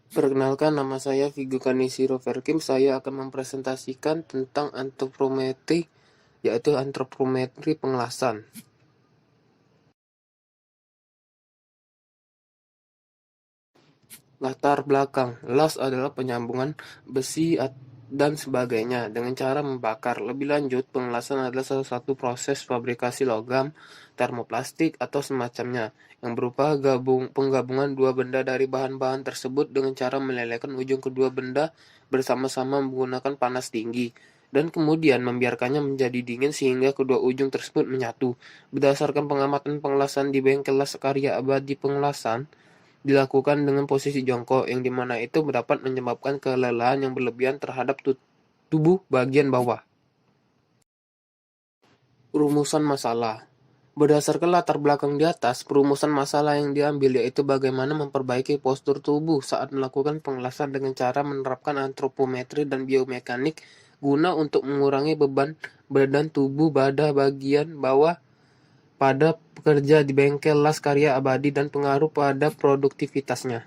Perkenalkan, nama saya Vigo Kanisiro Verkim. Saya akan mempresentasikan tentang antropometri, yaitu antropometri pengelasan. Latar belakang, las adalah penyambungan besi dan sebagainya dengan cara membakar. Lebih lanjut, pengelasan adalah salah satu proses fabrikasi logam, termoplastik, atau semacamnya, yang berupa penggabungan dua benda dari bahan-bahan tersebut dengan cara melelehkan ujung kedua benda bersama-sama menggunakan panas tinggi, dan kemudian membiarkannya menjadi dingin sehingga kedua ujung tersebut menyatu. Berdasarkan pengamatan pengelasan di bengkel las karya abadi, pengelasan dilakukan dengan posisi jongkok, yang dimana itu dapat menyebabkan kelelahan yang berlebihan terhadap tubuh bagian bawah. Rumusan masalah. Berdasarkan latar belakang di atas, perumusan masalah yang diambil yaitu bagaimana memperbaiki postur tubuh saat melakukan pengelasan dengan cara menerapkan antropometri dan biomekanik guna untuk mengurangi beban badan tubuh pada bagian bawah pada pekerja di bengkel las karya abadi dan pengaruh pada produktivitasnya.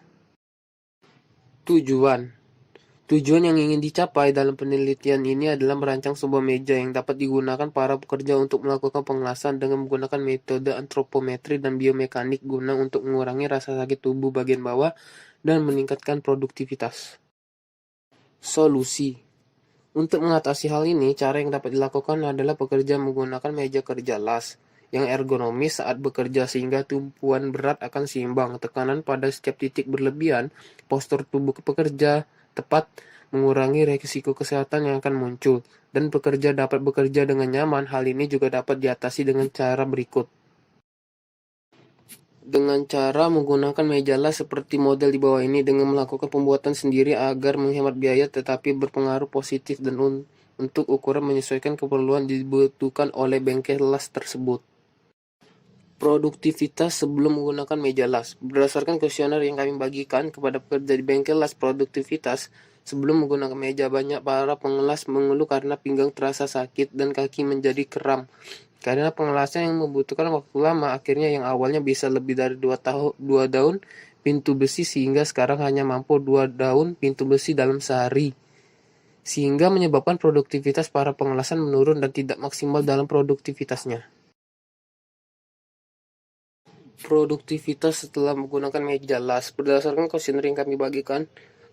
Tujuan Tujuan yang ingin dicapai dalam penelitian ini adalah merancang sebuah meja yang dapat digunakan para pekerja untuk melakukan pengelasan dengan menggunakan metode antropometri dan biomekanik guna untuk mengurangi rasa sakit tubuh bagian bawah dan meningkatkan produktivitas. Solusi. Untuk mengatasi hal ini, cara yang dapat dilakukan adalah pekerja menggunakan meja kerja las yang ergonomis saat bekerja sehingga tumpuan berat akan seimbang, tekanan pada setiap titik berlebihan, postur tubuh pekerja tepat mengurangi risiko kesehatan yang akan muncul, dan pekerja dapat bekerja dengan nyaman. Hal ini juga dapat diatasi dengan cara berikut. Dengan cara menggunakan meja las seperti model di bawah ini dengan melakukan pembuatan sendiri agar menghemat biaya tetapi berpengaruh positif dan untuk ukuran menyesuaikan keperluan dibutuhkan oleh bengkel las tersebut. Produktivitas sebelum menggunakan meja las. Berdasarkan kuesioner yang kami bagikan kepada pekerja di bengkel las produktivitas sebelum menggunakan meja, banyak para pengelas mengeluh karena pinggang terasa sakit dan kaki menjadi kram. Karena pengelasan yang membutuhkan waktu lama, akhirnya yang awalnya bisa lebih dari 2 daun pintu besi sehingga sekarang hanya mampu 2 daun pintu besi dalam sehari. Sehingga menyebabkan produktivitas para pengelasan menurun dan tidak maksimal dalam produktivitasnya. Produktivitas setelah menggunakan meja las. Berdasarkan kuesioner yang kami bagikan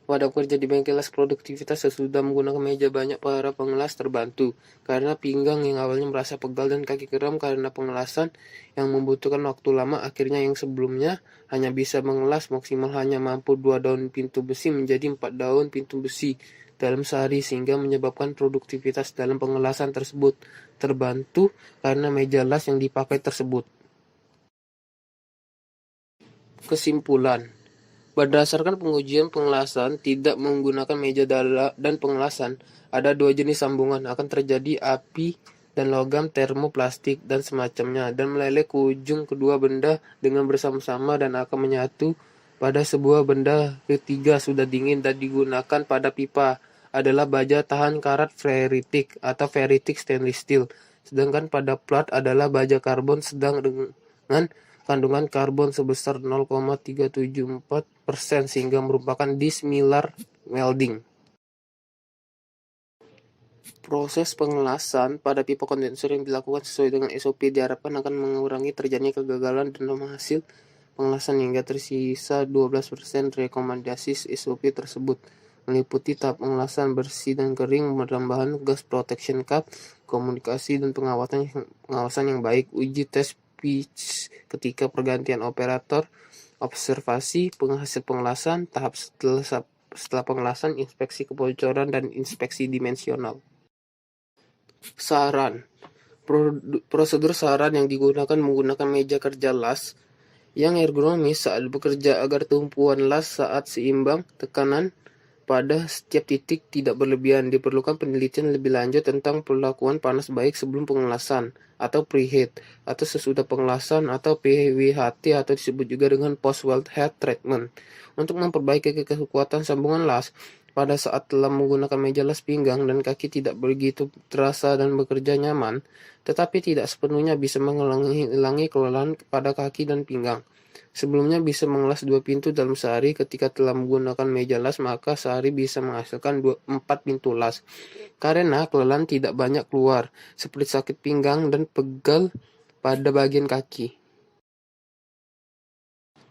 pada pekerja di bengkel las produktivitas sesudah menggunakan meja, banyak para pengelas terbantu karena pinggang yang awalnya merasa pegal dan kaki kram karena pengelasan yang membutuhkan waktu lama. Akhirnya yang sebelumnya hanya bisa mengelas maksimal hanya mampu 2 daun pintu besi menjadi 4 daun pintu besi dalam sehari, sehingga menyebabkan produktivitas dalam pengelasan tersebut terbantu karena meja las yang dipakai tersebut. Kesimpulan. Berdasarkan pengujian pengelasan tidak menggunakan meja dan pengelasan, ada 2 jenis sambungan akan terjadi api dan logam termoplastik dan semacamnya, dan meleleh ke ujung kedua benda dengan bersama-sama dan akan menyatu pada sebuah benda ketiga sudah dingin dan digunakan pada pipa adalah baja tahan karat ferritic atau ferritic stainless steel, sedangkan pada plat adalah baja karbon sedang dengan kandungan karbon sebesar 0,374% sehingga merupakan dismilar welding. Proses pengelasan pada pipa kondensor yang dilakukan sesuai dengan SOP diharapkan akan mengurangi terjadinya kegagalan dan hasil pengelasan hingga tersisa 12%. Rekomendasi SOP tersebut meliputi tahap pengelasan bersih dan kering, penambahan gas protection cap, komunikasi dan pengawasan yang baik, uji tes pitch ketika pergantian operator, observasi penghasil pengelasan, tahap setelah pengelasan, inspeksi kebocoran dan inspeksi dimensional. Saran. Prosedur saran yang digunakan menggunakan meja kerja las yang ergonomis saat bekerja agar tumpuan las saat seimbang tekanan pada setiap titik tidak berlebihan. Diperlukan penelitian lebih lanjut tentang perlakuan panas baik sebelum pengelasan atau preheat, atau sesudah pengelasan atau PWHT, atau disebut juga dengan post weld heat treatment, untuk memperbaiki kekuatan sambungan las. Pada saat telah menggunakan meja las, pinggang dan kaki tidak begitu terasa dan bekerja nyaman, tetapi tidak sepenuhnya bisa menghilangi kelelahan pada kaki dan pinggang. Sebelumnya bisa mengelas 2 pintu dalam sehari. Ketika telah menggunakan meja las, maka sehari bisa menghasilkan 4 pintu las. Karena kelelahan tidak banyak keluar, seperti sakit pinggang dan pegal pada bagian kaki.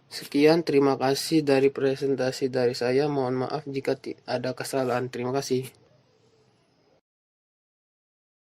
Sekian, terima kasih dari presentasi dari saya. Mohon maaf jika ada kesalahan. Terima kasih.